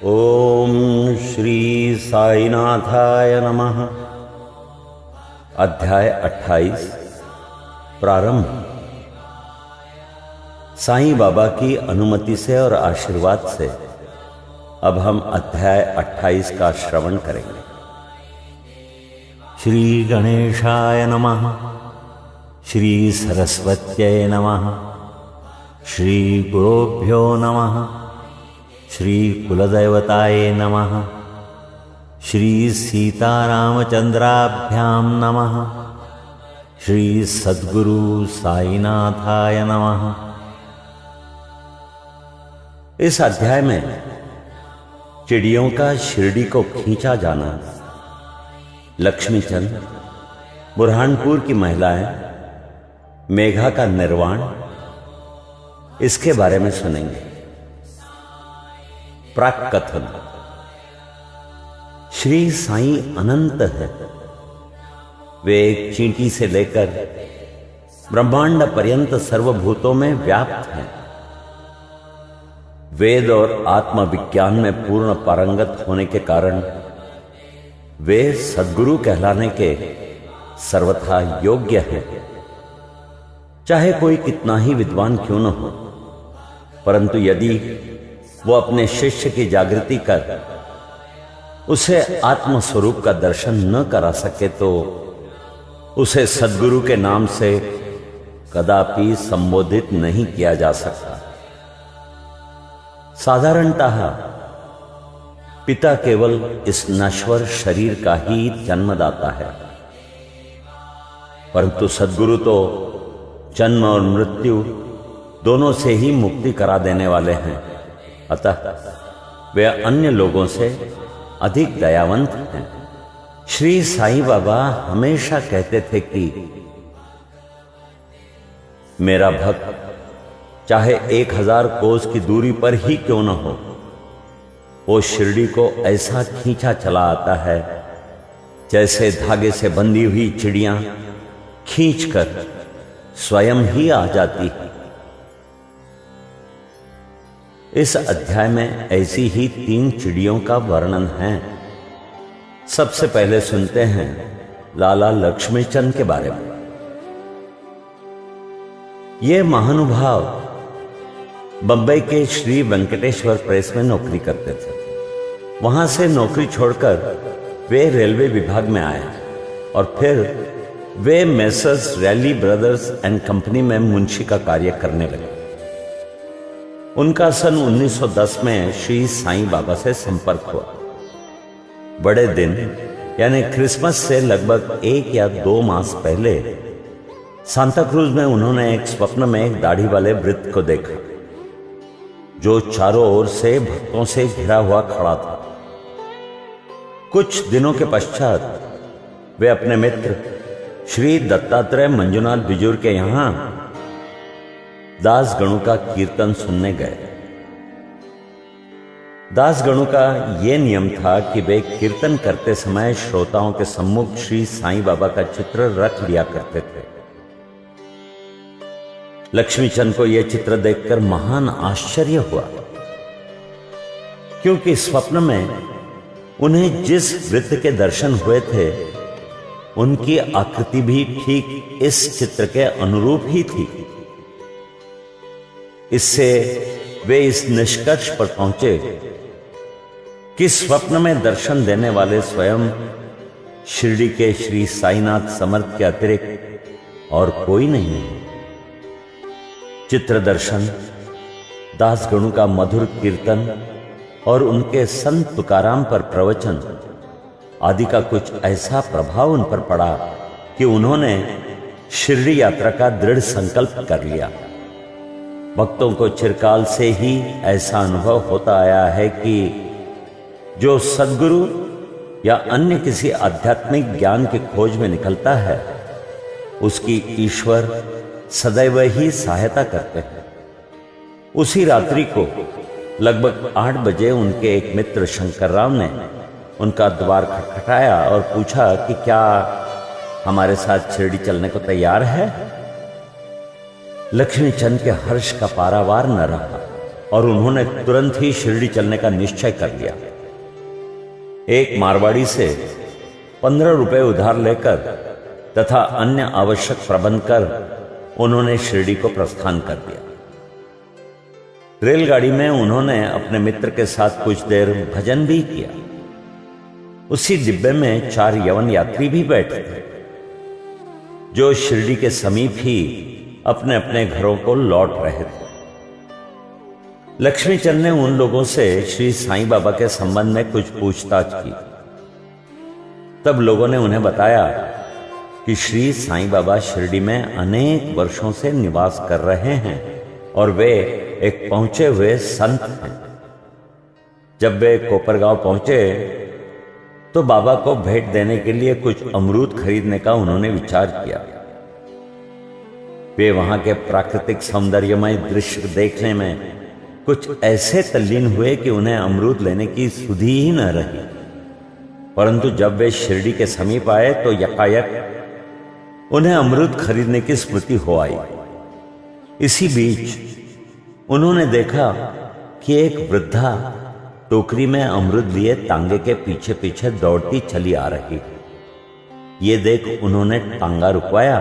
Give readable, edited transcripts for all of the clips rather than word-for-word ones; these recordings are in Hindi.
ओम श्री साईनाथाय नमः। अध्याय 28 प्रारंभ। साईं बाबा की अनुमति से और आशीर्वाद से अब हम अध्याय 28 का श्रवण करेंगे। श्री गणेशाय नमः। श्री सरस्वत्यै नमः। श्री गुरुभ्यो नमः। श्री कुलदेवताय नमः। श्री सीतारामचंद्राभ्याम नमः। श्री सद्गुरु साईनाथाय नमः। इस अध्याय में चिड़ियों का शिरडी को खींचा जाना, लक्ष्मीचंद, बुरहानपुर की महिलाएं, मेघा का निर्वाण, इसके बारे में सुनेंगे। प्राक कथन। श्री साईं अनंत है। वे एक चींटी से लेकर ब्रह्मांड पर्यंत सर्वभूतों में व्याप्त हैं। वेद और आत्मविज्ञान में पूर्ण पारंगत होने के कारण वे सद्गुरु कहलाने के सर्वथा योग्य हैं। चाहे कोई कितना ही विद्वान क्यों न हो, परंतु यदि वो अपने शिष्य की जागृति कर उसे आत्म स्वरूप का दर्शन न करा सके तो उसे सद्गुरु के नाम से कदापि संबोधित नहीं किया जा सकता। साधारणतः पिता केवल इस नश्वर शरीर का ही जन्मदाता है, परंतु सद्गुरु तो जन्म और मृत्यु दोनों से ही मुक्ति करा देने वाले हैं। अतः वे अन्य लोगों से अधिक दयावंत हैं। श्री साईं बाबा हमेशा कहते थे कि मेरा भक्त चाहे 1000 कोस की दूरी पर ही क्यों न हो, वो शिरडी को ऐसा खींचा चला आता है जैसे धागे से बंधी हुई चिड़ियां खींचकर स्वयं ही आ जाती है। इस अध्याय में ऐसी ही 3 चिड़ियों का वर्णन है। सबसे पहले सुनते हैं लाला लक्ष्मीचंद के बारे में। ये महानुभाव बंबई के श्री वेंकटेश्वर प्रेस में नौकरी करते थे। वहां से नौकरी छोड़कर वे रेलवे विभाग में आए और फिर वे messrs rally brothers and company में मुंशी का कार्य करने लगे। उनका सन 1910 में श्री साईं बाबा से संपर्क हुआ। बड़े दिन यानी क्रिसमस से लगभग 1 या 2 मास पहले सांता क्रूज में उन्होंने एक स्वप्न में एक दाढ़ी वाले वृद्ध को देखा जो चारों ओर से भक्तों से घिरा हुआ खड़ा था। कुछ दिनों के पश्चात वे अपने मित्र श्री दत्तात्रेय मंजुनाथ बिजूर के यहां दास गणु का कीर्तन सुनने गए। दास गणु का यह नियम था कि वे कीर्तन करते समय श्रोताओं के सम्मुख श्री साईं बाबा का चित्र रख लिया करते थे। लक्ष्मीचंद को यह चित्र देखकर महान आश्चर्य हुआ, क्योंकि स्वप्न में उन्हें जिस वृत्त के दर्शन हुए थे उनकी आकृति भी ठीक इस चित्र के अनुरूप ही थी। इससे वे इस निष्कर्ष पर पहुंचे कि स्वप्न में दर्शन देने वाले स्वयं शिरडी के श्री साईनाथ समर्थ के अतिरिक्त और कोई नहीं है। चित्र दर्शन, दास गणु का मधुर कीर्तन और उनके संत तुकाराम पर प्रवचन आदि का कुछ ऐसा प्रभाव उन पर पड़ा कि उन्होंने शिरडी यात्रा का दृढ़ संकल्प कर लिया। भक्तों को चिरकाल से ही ऐसा अनुभव होता आया है कि जो सद्गुरु या अन्य किसी आध्यात्मिक ज्ञान की खोज में निकलता है उसकी ईश्वर सदैव ही सहायता करते हैं। उसी रात्रि को लगभग 8 बजे उनके एक मित्र शंकरराव ने उनका द्वार खटखटाया और पूछा कि क्या हमारे साथ शिरडी चलने को तैयार है? लक्ष्मीचंद के हर्ष का पारावार न रहा। और उन्होंने तुरंत ही शिरडी चलने का निश्चय कर लिया। एक मारवाड़ी से 15 रुपए उधार लेकर तथा अन्य आवश्यक प्रबंध कर उन्होंने शिरडी को प्रस्थान कर दिया। रेलगाड़ी में उन्होंने अपने मित्र के साथ कुछ देर भजन भी किया। उसी डिब्बे में 4 यवन यात्री भी बैठे थे, जो शिरडी के समीप ही अपने अपने घरों को लौट रहे थे। लक्ष्मीचंद ने उन लोगों से श्री साईं बाबा के संबंध में कुछ पूछताछ की। तब लोगों ने उन्हें बताया कि श्री साईं बाबा शिरडी में अनेक वर्षों से निवास कर रहे हैं और वे एक पहुंचे हुए संत हैं। जब वे कोपरगांव पहुंचे तो बाबा को भेंट देने के लिए कुछ अमरूद खरीदने का उन्होंने विचार किया। वे वहां के प्राकृतिक सौंदर्यमय दृश्य देखने में कुछ ऐसे तल्लीन हुए कि उन्हें अमरूद लेने की सुधि ही न रही। परंतु जब वे शिरडी के समीप आए तो यकायक उन्हें अमरूद खरीदने की स्मृति हो आई। इसी बीच उन्होंने देखा कि एक वृद्धा टोकरी में अमरूद लिए तांगे के पीछे पीछे दौड़ती चली आ रही। ये देख उन्होंने तांगा रुकवाया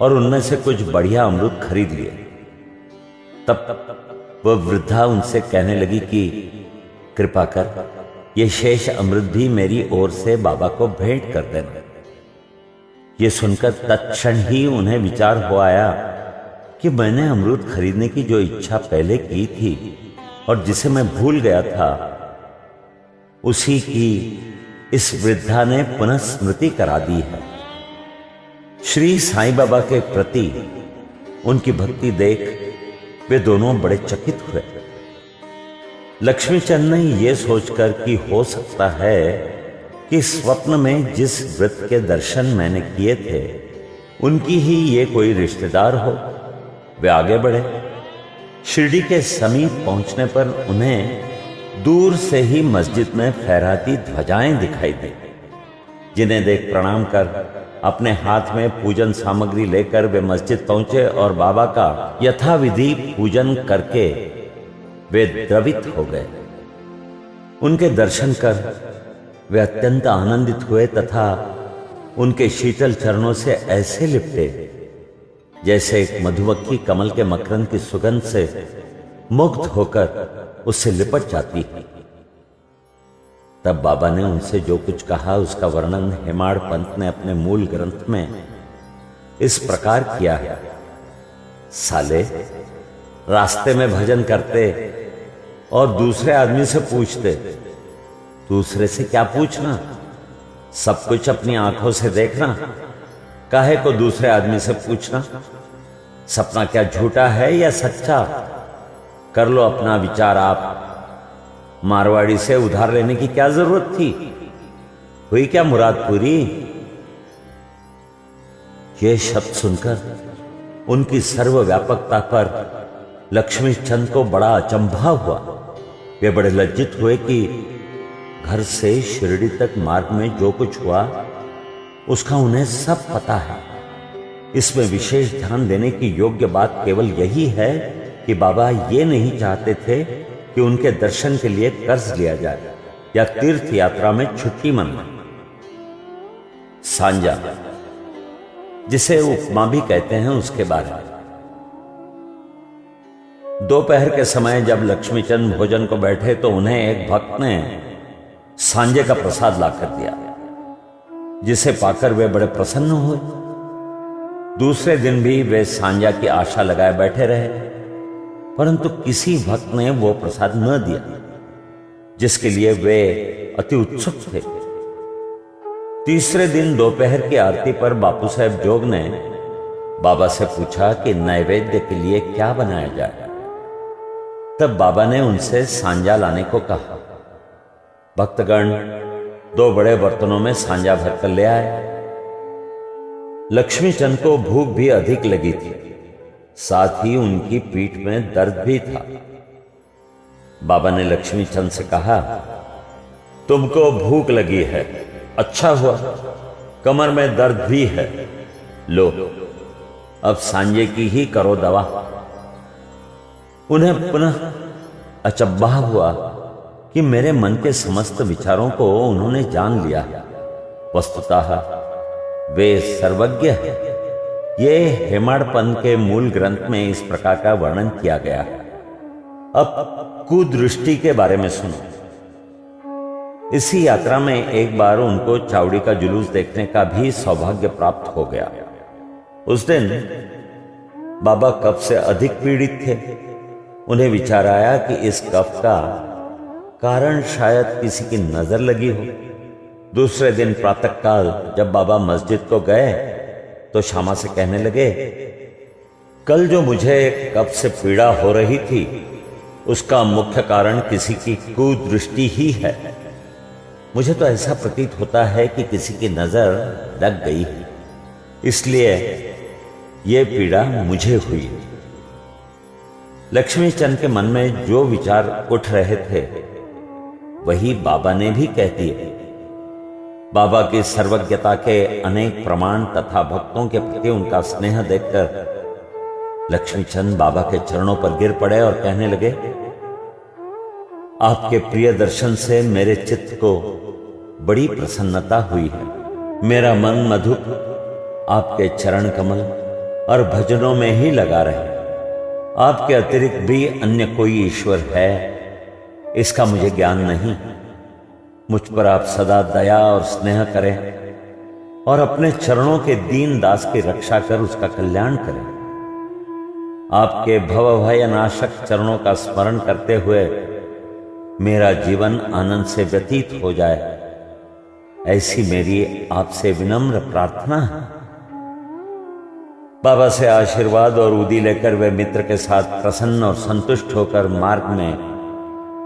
और उनमें से कुछ बढ़िया अमरूद खरीद लिए। तब वह वृद्धा उनसे कहने लगी कि कृपा कर ये शेष अमृत भी मेरी ओर से बाबा को भेंट कर देना। ये सुनकर तत्क्षण ही उन्हें विचार हो आया कि मैंने अमरूद खरीदने की जो इच्छा पहले की थी और जिसे मैं भूल गया था, उसी की इस वृद्धा ने पुनः स्मृति करा दी है। श्री साईं बाबा के प्रति उनकी भक्ति देख वे दोनों बड़े चकित हुए। लक्ष्मीचंद ने यह सोचकर कि हो सकता है कि स्वप्न में जिस वृत्त के दर्शन मैंने किए थे उनकी ही ये कोई रिश्तेदार हो, वे आगे बढ़े। शिरडी के समीप पहुंचने पर उन्हें दूर से ही मस्जिद में फहराती ध्वजाएं दिखाई दी, जिन्हें देख प्रणाम कर अपने हाथ में पूजन सामग्री लेकर वे मस्जिद पहुंचे और बाबा का यथाविधि पूजन करके वे द्रवित हो गए। उनके दर्शन कर वे अत्यंत आनंदित हुए तथा उनके शीतल चरणों से ऐसे लिपटे जैसे एक मधुमक्खी कमल के मकरंद की सुगंध से मुग्ध होकर उससे लिपट जाती है। तब बाबा ने उनसे जो कुछ कहा उसका वर्णन हेमाड़ पंत ने अपने मूल ग्रंथ में इस प्रकार किया है। साले, रास्ते में भजन करते और दूसरे आदमी से पूछते, दूसरे से क्या पूछना, सब कुछ अपनी आंखों से देखना, काहे को दूसरे आदमी से पूछना। सपना क्या झूठा है या सच्चा, कर लो अपना विचार आप। मारवाड़ी से उधार लेने की क्या जरूरत थी, हुई क्या मुराद पूरी। ये शब्द सुनकर उनकी सर्वव्यापकता पर लक्ष्मीचंद को बड़ा अचंभा हुआ। वे बड़े लज्जित हुए कि घर से शिरडी तक मार्ग में जो कुछ हुआ उसका उन्हें सब पता है। इसमें विशेष ध्यान देने की योग्य बात केवल यही है कि बाबा ये नहीं चाहते थे कि उनके दर्शन के लिए कर्ज लिया जाए या तीर्थ यात्रा में छुट्टी मनाए। सांजा, जिसे उपमा भी कहते हैं, उसके बारे में दोपहर के समय जब लक्ष्मीचंद भोजन को बैठे तो उन्हें एक भक्त ने सांजे का प्रसाद लाकर दिया, जिसे पाकर वे बड़े प्रसन्न हुए। दूसरे दिन भी वे सांजा की आशा लगाए बैठे रहे, परंतु किसी भक्त ने वो प्रसाद न दिया, जिसके लिए वे अति उत्सुक थे। तीसरे दिन दोपहर की आरती पर बापू साहब जोग ने बाबा से पूछा कि नैवेद्य के लिए क्या बनाया जाए। तब बाबा ने उनसे सांजा लाने को कहा। भक्तगण 2 बड़े बर्तनों में सांजा भरकर ले आए। लक्ष्मीचंद को भूख भी अधिक लगी थी, साथ ही उनकी पीठ में दर्द भी था। बाबा ने लक्ष्मीचंद से कहा, तुमको भूख लगी है, अच्छा हुआ, कमर में दर्द भी है, लो अब सांजे की ही करो दवा। उन्हें पुनः अचंभा हुआ कि मेरे मन के समस्त विचारों को उन्होंने जान लिया। वस्तुतः वे सर्वज्ञ हैं। ये हेमाडपंथ के मूल ग्रंथ में इस प्रकार का वर्णन किया गया है। अब कुदृष्टि के बारे में सुनो। इसी यात्रा में एक बार उनको चावड़ी का जुलूस देखने का भी सौभाग्य प्राप्त हो गया। उस दिन बाबा कफ से अधिक पीड़ित थे। उन्हें विचार आया कि इस कफ का कारण शायद किसी की नजर लगी हो। दूसरे दिन प्रातःकाल जब बाबा मस्जिद को गए तो श्यामा से कहने लगे, कल जो मुझे कफ से पीड़ा हो रही थी उसका मुख्य कारण किसी की कुदृष्टि ही है। मुझे तो ऐसा प्रतीत होता है कि किसी की नजर लग गई है, इसलिए यह पीड़ा मुझे हुई। लक्ष्मीचंद के मन में जो विचार उठ रहे थे वही बाबा ने भी कह दिए। बाबा की सर्वज्ञता के अनेक प्रमाण तथा भक्तों के प्रति उनका स्नेह देखकर लक्ष्मीचंद बाबा के चरणों पर गिर पड़े और कहने लगे, आपके प्रिय दर्शन से मेरे चित्त को बड़ी प्रसन्नता हुई है। मेरा मन मधुप आपके चरण कमल और भजनों में ही लगा रहे। आपके अतिरिक्त भी अन्य कोई ईश्वर है इसका मुझे ज्ञान नहीं। मुझ पर आप सदा दया और स्नेह करें और अपने चरणों के दीन दास की रक्षा कर उसका कल्याण करें। आपके भवभय नाशक चरणों का स्मरण करते हुए मेरा जीवन आनंद से व्यतीत हो जाए, ऐसी मेरी आपसे विनम्र प्रार्थना है। बाबा से आशीर्वाद और उदी लेकर वे मित्र के साथ प्रसन्न और संतुष्ट होकर मार्ग में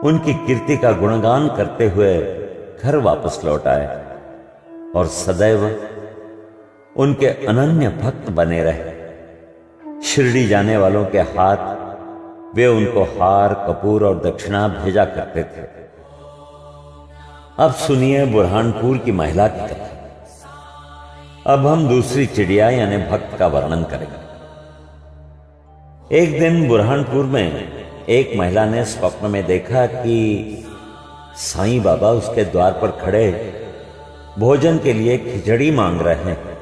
उनकी कीर्ति का गुणगान करते हुए घर वापस लौट आए और सदैव उनके अनन्य भक्त बने रहे। शिरडी जाने वालों के हाथ वे उनको हार, कपूर और दक्षिणा भेजा करते थे। अब सुनिए बुरहानपुर की महिला की कथा। अब हम दूसरी चिड़िया यानी भक्त का वर्णन करेंगे। एक दिन बुरहानपुर में एक महिला ने स्वप्न में देखा कि साईं बाबा उसके द्वार पर खड़े भोजन के लिए खिचड़ी मांग रहे हैं।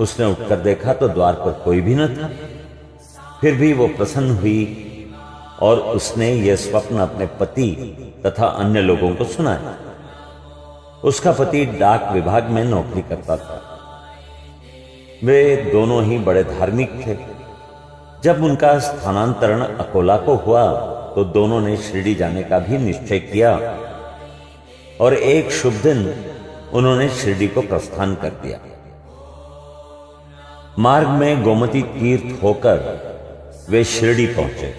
उसने उठकर देखा तो द्वार पर कोई भी न था। फिर भी वो प्रसन्न हुई और उसने ये स्वप्न अपने पति तथा अन्य लोगों को सुनाया। उसका पति डाक विभाग में नौकरी करता था। वे दोनों ही बड़े धार्मिक थे। जब उनका स्थानांतरण अकोला को हुआ तो दोनों ने शिरडी जाने का भी निश्चय किया और एक शुभ दिन उन्होंने शिरडी को प्रस्थान कर दिया। मार्ग में गोमती तीर्थ होकर वे शिरडी पहुंचे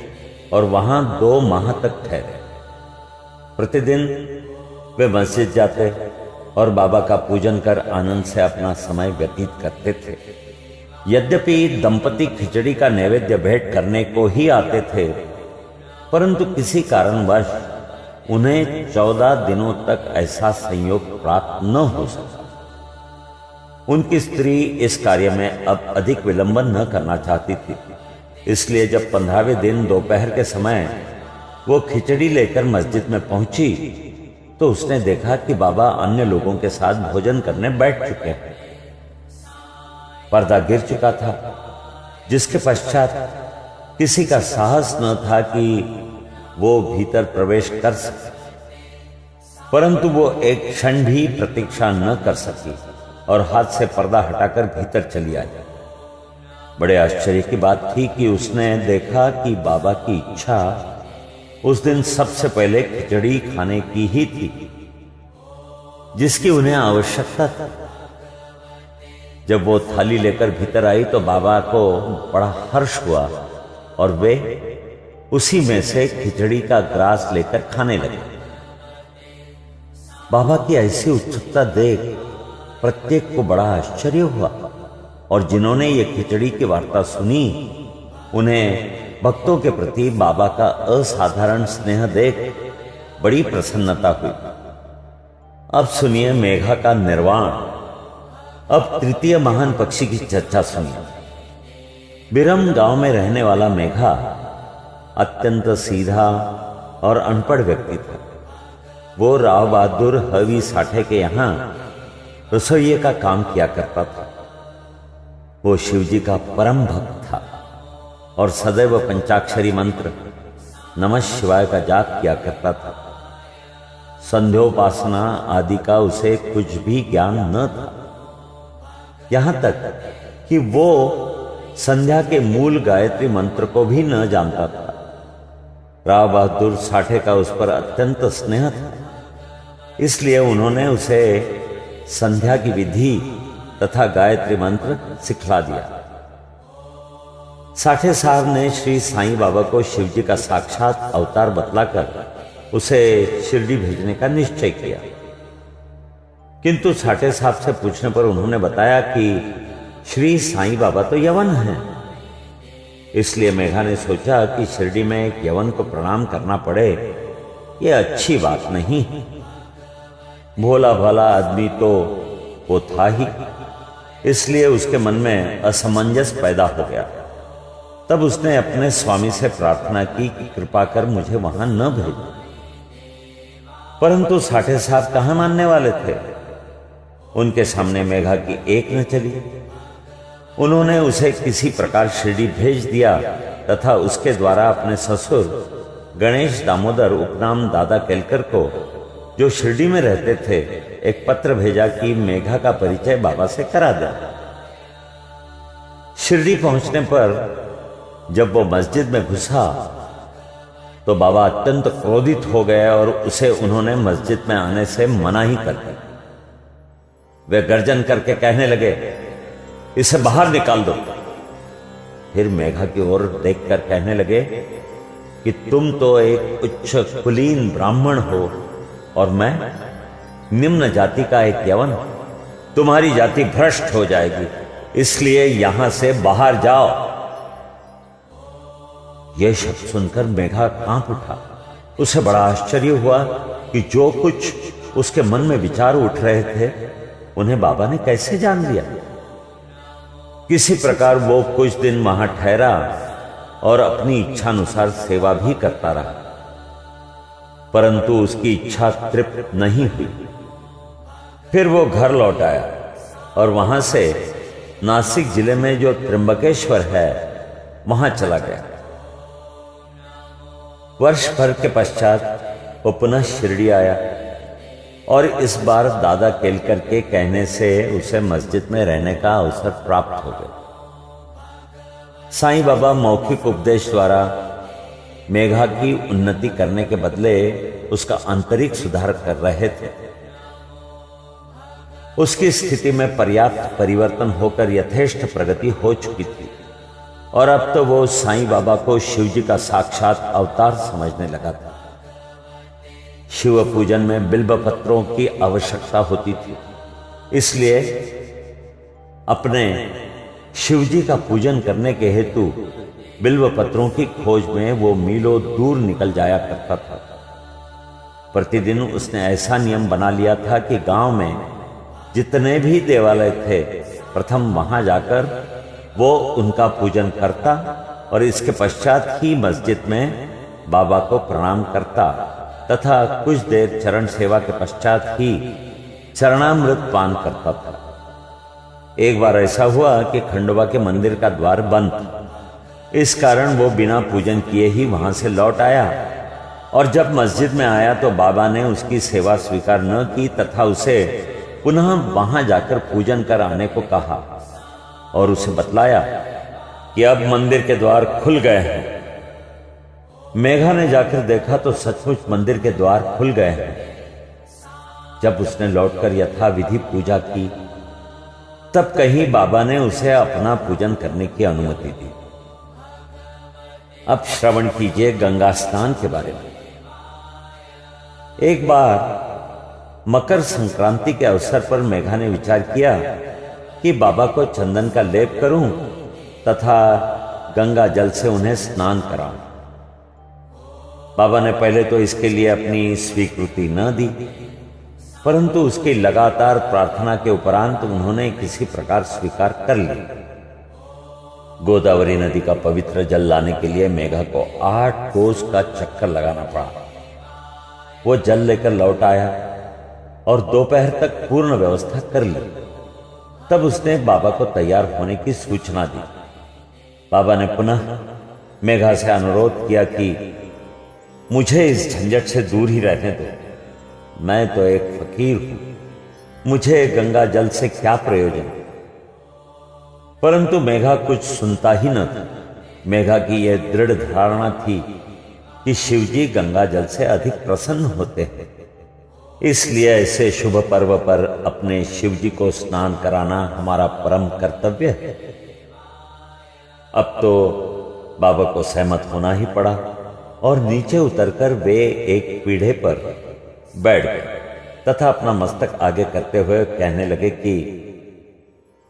और वहां 2 माह तक ठहरे। प्रतिदिन वे मस्जिद जाते और बाबा का पूजन कर आनंद से अपना समय व्यतीत करते थे। यद्यपि दंपति खिचड़ी का नैवेद्य भेंट करने को ही आते थे, परंतु किसी कारणवश उन्हें 14 दिनों तक ऐसा संयोग प्राप्त न हो सका। उनकी स्त्री इस कार्य में अब अधिक विलंबन न करना चाहती थी, इसलिए जब 15वें दिन दोपहर के समय वो खिचड़ी लेकर मस्जिद में पहुंची तो उसने देखा कि बाबा अन्य लोगों के साथ भोजन करने बैठ चुके हैं। पर्दा गिर चुका था, जिसके पश्चात किसी का साहस न था कि वो भीतर प्रवेश कर सके। परंतु वो एक क्षण भी प्रतीक्षा न कर सकी और हाथ से पर्दा हटाकर भीतर चली आई। बड़े आश्चर्य की बात थी कि उसने देखा कि बाबा की इच्छा उस दिन सबसे पहले खिचड़ी खाने की ही थी, जिसकी उन्हें आवश्यकता थी। जब वो थाली लेकर भीतर आई तो बाबा को बड़ा हर्ष हुआ और वे उसी में से खिचड़ी का ग्रास लेकर खाने लगे। बाबा की ऐसी उत्सुकता देख प्रत्येक को बड़ा आश्चर्य हुआ और जिन्होंने ये खिचड़ी की वार्ता सुनी उन्हें भक्तों के प्रति बाबा का असाधारण स्नेह देख बड़ी प्रसन्नता हुई। अब सुनिए मेघा का निर्वाण। अब तृतीय महान पक्षी की चर्चा सुनिए। बिरम गांव में रहने वाला मेघा अत्यंत सीधा और अनपढ़ व्यक्ति था। वो राव बहादुर हवी साठे के यहां रसोइये का काम किया करता था। वो शिवजी का परम भक्त था और सदैव पंचाक्षरी मंत्र नमः शिवाय का जाप किया करता था। संध्योपासना आदि का उसे कुछ भी ज्ञान न था, यहां तक कि वो संध्या के मूल गायत्री मंत्र को भी न जानता था। राव बहादुर साठे का उस पर अत्यंत स्नेह था, इसलिए उन्होंने उसे संध्या की विधि तथा गायत्री मंत्र सिखला दिया। साठे साहब ने श्री साईं बाबा को शिवजी का साक्षात अवतार बतलाकर उसे शिरडी भेजने का निश्चय किया, किंतु साठे साहब से पूछने पर उन्होंने बताया कि श्री साईं बाबा तो यवन हैं। इसलिए मेघा ने सोचा कि शिरडी में एक यवन को प्रणाम करना पड़े, यह अच्छी बात नहीं। भोला भाला आदमी तो वो था ही, इसलिए उसके मन में असमंजस पैदा हो गया। तब उसने अपने स्वामी से प्रार्थना की कि कृपा कर मुझे वहां न भेजो। परंतु साठे साहब कहां मानने वाले थे। उनके सामने मेघा की एक न चली। उन्होंने उसे किसी प्रकार शिरडी भेज दिया तथा उसके द्वारा अपने ससुर गणेश दामोदर उपनाम दादा केलकर को, जो शिरडी में रहते थे, एक पत्र भेजा कि मेघा का परिचय बाबा से करा दे। शिरडी पहुंचने पर जब वो मस्जिद में घुसा तो बाबा अत्यंत क्रोधित हो गए और उसे उन्होंने मस्जिद में आने से मना ही कर दिया। वे गर्जन करके कहने लगे, इसे बाहर निकाल दो। फिर मेघा की ओर देखकर कहने लगे कि तुम तो एक उच्च कुलीन ब्राह्मण हो और मैं निम्न जाति का एक यवन। तुम्हारी जाति भ्रष्ट हो जाएगी, इसलिए यहां से बाहर जाओ। यह शब्द सुनकर मेघा कांप उठा। उसे बड़ा आश्चर्य हुआ कि जो कुछ उसके मन में विचार उठ रहे थे उन्हें बाबा ने कैसे जान लिया। किसी प्रकार वो कुछ दिन वहां ठहरा और अपनी इच्छानुसार सेवा भी करता रहा, परंतु उसकी इच्छा तृप्त नहीं हुई। फिर वो घर लौट आया और वहां से नासिक जिले में जो त्र्यंबकेश्वर है वहां चला गया। वर्ष भर के पश्चात वो पुनः शिरडी आया और इस बार दादा केलकर के कहने से उसे मस्जिद में रहने का अवसर प्राप्त हो गया। साईं बाबा मौखिक उपदेश द्वारा मेघा की उन्नति करने के बदले उसका आंतरिक सुधार कर रहे थे। उसकी स्थिति में पर्याप्त परिवर्तन होकर यथेष्ट प्रगति हो चुकी थी और अब तो वो साईं बाबा को शिवजी का साक्षात अवतार समझने लगा था। शिव पूजन में बिल्व पत्रों की आवश्यकता होती थी, इसलिए अपने शिवजी का पूजन करने के हेतु बिल्व पत्रों की खोज में वो मीलों दूर निकल जाया करता था। प्रतिदिन उसने ऐसा नियम बना लिया था कि गांव में जितने भी देवालय थे, प्रथम वहां जाकर वो उनका पूजन करता और इसके पश्चात ही मस्जिद में बाबा को प्रणाम करता तथा कुछ देर चरण सेवा के पश्चात ही चरणामृत पान करता था। एक बार ऐसा हुआ कि खंडवा के मंदिर का द्वार बंद था, इस कारण वो बिना पूजन किए ही वहां से लौट आया और जब मस्जिद में आया तो बाबा ने उसकी सेवा स्वीकार न की तथा उसे पुनः वहां जाकर पूजन कर आने को कहा और उसे बतलाया कि अब मंदिर के द्वार खुल गए हैं। मेघा ने जाकर देखा तो सचमुच मंदिर के द्वार खुल गए हैं। जब उसने लौटकर यथाविधि पूजा की तब कहीं बाबा ने उसे अपना पूजन करने की अनुमति दी। अब श्रवण कीजिए गंगा स्नान के बारे में। एक बार मकर संक्रांति के अवसर पर मेघा ने विचार किया कि बाबा को चंदन का लेप करूं तथा गंगा जल से उन्हें स्नान कराऊं। बाबा ने पहले तो इसके लिए अपनी स्वीकृति न दी, परंतु उसकी लगातार प्रार्थना के उपरांत उन्होंने किसी प्रकार स्वीकार कर ली। गोदावरी नदी का पवित्र जल लाने के लिए मेघा को 8 कोस का चक्कर लगाना पड़ा। वो जल लेकर लौट आया और दोपहर तक पूर्ण व्यवस्था कर ली। तब उसने बाबा को तैयार होने की सूचना दी। बाबा ने पुनः मेघा से अनुरोध किया कि मुझे इस झंझट से दूर ही रहने दो। मैं तो एक फकीर हूं, मुझे गंगा जल से क्या प्रयोजन। परंतु मेघा कुछ सुनता ही न था। मेघा की यह दृढ़ धारणा थी कि शिवजी गंगा जल से अधिक प्रसन्न होते हैं, इसलिए ऐसे शुभ पर्व पर अपने शिवजी को स्नान कराना हमारा परम कर्तव्य है। अब तो बाबा को सहमत होना ही पड़ा और नीचे उतरकर वे एक पीढ़े पर बैठ गए तथा अपना मस्तक आगे करते हुए कहने लगे कि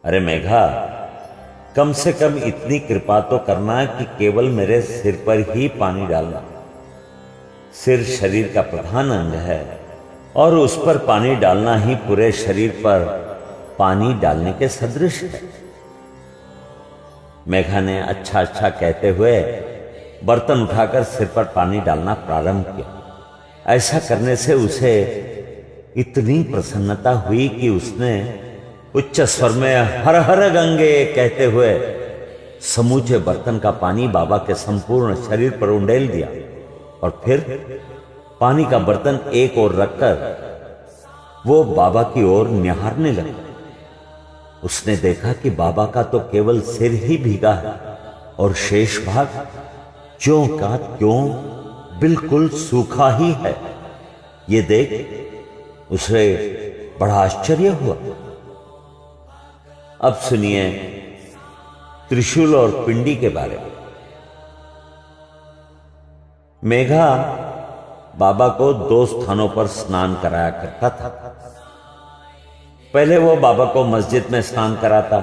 अरे मेघा, कम से कम इतनी कृपा तो करना कि केवल मेरे सिर पर ही पानी डालना। सिर शरीर का प्रधान अंग है और उस पर पानी डालना ही पूरे शरीर पर पानी डालने के सदृश है। मेघा ने अच्छा अच्छा कहते हुए बर्तन उठाकर सिर पर पानी डालना प्रारंभ किया। ऐसा करने से उसे इतनी प्रसन्नता हुई कि उसने उच्च स्वर में हर हर गंगे कहते हुए समूचे बर्तन का पानी बाबा के संपूर्ण शरीर पर उंडेल दिया और फिर पानी का बर्तन एक ओर रखकर वो बाबा की ओर निहारने लगा। उसने देखा कि बाबा का तो केवल सिर ही भीगा है और शेष भाग ज्यों का त्यों बिल्कुल सूखा ही है। ये देख उसे बड़ा आश्चर्य हुआ। अब सुनिए त्रिशूल और पिंडी के बारे में। मेघा बाबा को 2 स्थानों पर स्नान कराया करता था। पहले वो बाबा को मस्जिद में स्नान कराता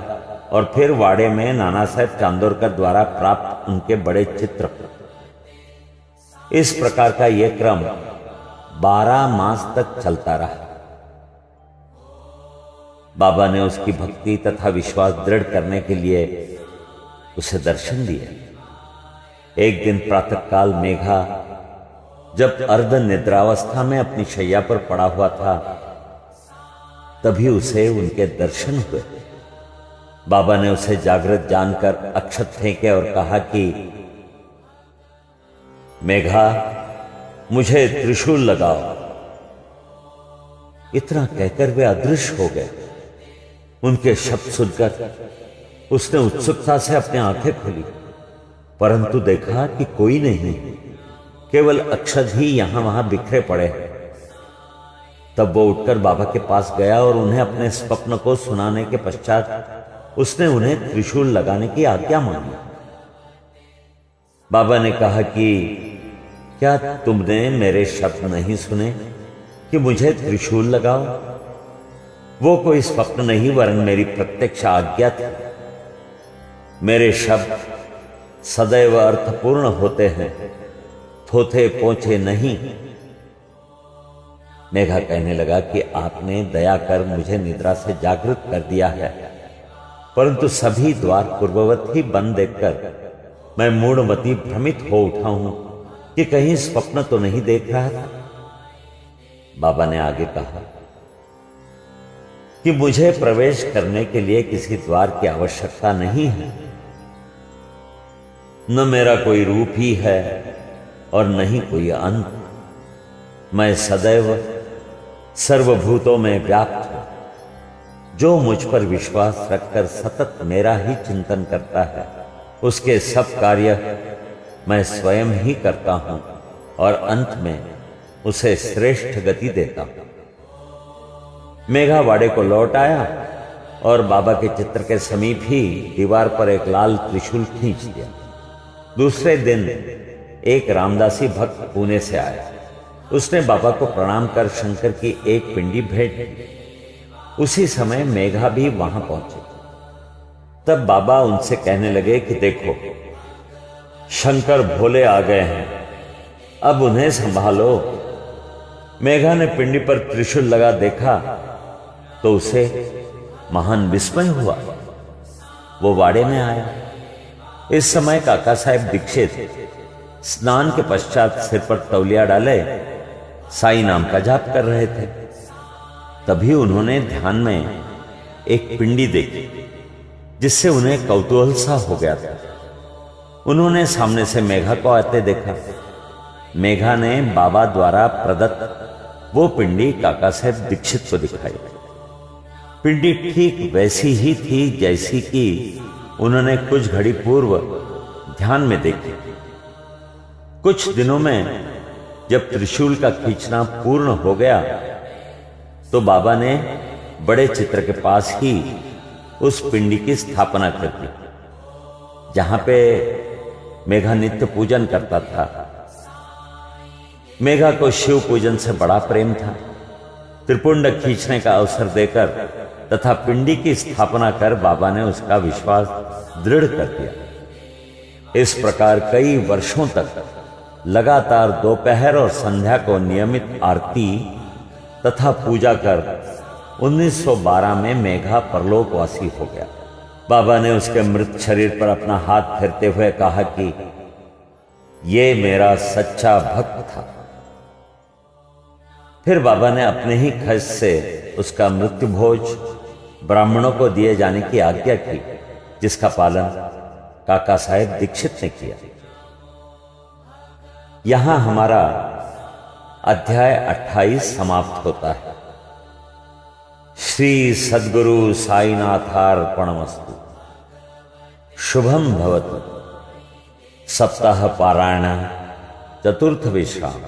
और फिर वाड़े में नाना साहेब चांदोरकर द्वारा प्राप्त उनके बड़े चित्र। इस प्रकार का यह क्रम 12 मास तक चलता रहा। बाबा ने उसकी भक्ति तथा विश्वास दृढ़ करने के लिए उसे दर्शन दिए। एक दिन प्रातःकाल मेघा जब अर्ध निद्रावस्था में अपनी शैया पर पड़ा हुआ था, तभी उसे उनके दर्शन हुए। बाबा ने उसे जागृत जानकर अक्षत फेंके और कहा कि मेघा, मुझे त्रिशूल लगाओ। इतना कहकर वे अदृश्य हो गए। उनके शब्द सुनकर उसने उत्सुकता से अपनी आंखें खोली, परंतु देखा कि कोई नहीं, केवल अक्षत ही यहां वहां बिखरे पड़े हैं। तब वो उठकर बाबा के पास गया और उन्हें अपने स्वप्न को सुनाने के पश्चात उसने उन्हें त्रिशूल लगाने की आज्ञा मांगी। बाबा ने कहा कि क्या तुमने मेरे शब्द नहीं सुने कि मुझे त्रिशूल लगाओ? वो कोई स्वप्न नहीं वरन मेरी प्रत्यक्ष आज्ञा थी। मेरे शब्द सदैव अर्थपूर्ण होते हैं, थोथे पोंछे नहीं। मेघा कहने लगा कि आपने दया कर मुझे निद्रा से जागृत कर दिया है, परंतु सभी द्वार पूर्ववत ही बंद देखकर मैं मूढ़मती भ्रमित हो उठा हूं कि कहीं स्वप्न तो नहीं देख रहा था। बाबा ने आगे कहा कि मुझे प्रवेश करने के लिए किसी द्वार की आवश्यकता नहीं है। न मेरा कोई रूप ही है और न ही कोई अंत। मैं सदैव सर्वभूतों में व्याप्त हूं। जो मुझ पर विश्वास रखकर सतत मेरा ही चिंतन करता है, उसके सब कार्य मैं स्वयं ही करता हूं और अंत में उसे श्रेष्ठ गति देता हूं। मेघा वाड़े को लौट आया और बाबा के चित्र के समीप ही दीवार पर एक लाल त्रिशूल खींच दिया। दूसरे दिन एक रामदासी भक्त पुणे से आया। उसने बाबा को प्रणाम कर शंकर की एक पिंडी भेंट दी। उसी समय मेघा भी वहां पहुंचे। तब बाबा उनसे कहने लगे कि देखो, शंकर भोले आ गए हैं, अब उन्हें संभालो। मेघा ने पिंडी पर त्रिशूल लगा देखा तो उसे महान विस्मय हुआ। वो वाड़े में आया इस समय काका साहेब दीक्षित स्नान के पश्चात सिर पर तौलिया डाले साई नाम का जाप कर रहे थे। तभी उन्होंने ध्यान में एक पिंडी देखी जिससे उन्हें कौतूहल सा हो गया था। उन्होंने सामने से मेघा को आते देखा। मेघा ने बाबा द्वारा प्रदत्त वो पिंडी काका साहेब दीक्षित को दिखाई। पिंडी ठीक वैसी ही थी जैसी कि उन्होंने कुछ घड़ी पूर्व ध्यान में देखी। कुछ दिनों में जब त्रिशूल का खींचना पूर्ण हो गया तो बाबा ने बड़े चित्र के पास ही उस पिंडी की स्थापना कर दी जहां पे मेघा नित्य पूजन करता था। मेघा को शिव पूजन से बड़ा प्रेम था। त्रिपुंड खींचने का अवसर देकर तथा पिंडी की स्थापना कर बाबा ने उसका विश्वास दृढ़ कर दिया। इस प्रकार कई वर्षों तक लगातार दोपहर और संध्या को नियमित आरती तथा पूजा कर 1912 में मेघा परलोकवासी हो गया। बाबा ने उसके मृत शरीर पर अपना हाथ फेरते हुए कहा कि ये मेरा सच्चा भक्त था। फिर बाबा ने अपने ही खर्च से उसका मृत्यु भोज ब्राह्मणों को दिए जाने की आज्ञा की, जिसका पालन काका साहेब दीक्षित ने किया। यहां हमारा अध्याय 28 समाप्त होता है। श्री सद्गुरु साईनाथार्पणमस्तु। शुभम भवतु। सप्ताह पारायण चतुर्थ विश्राम।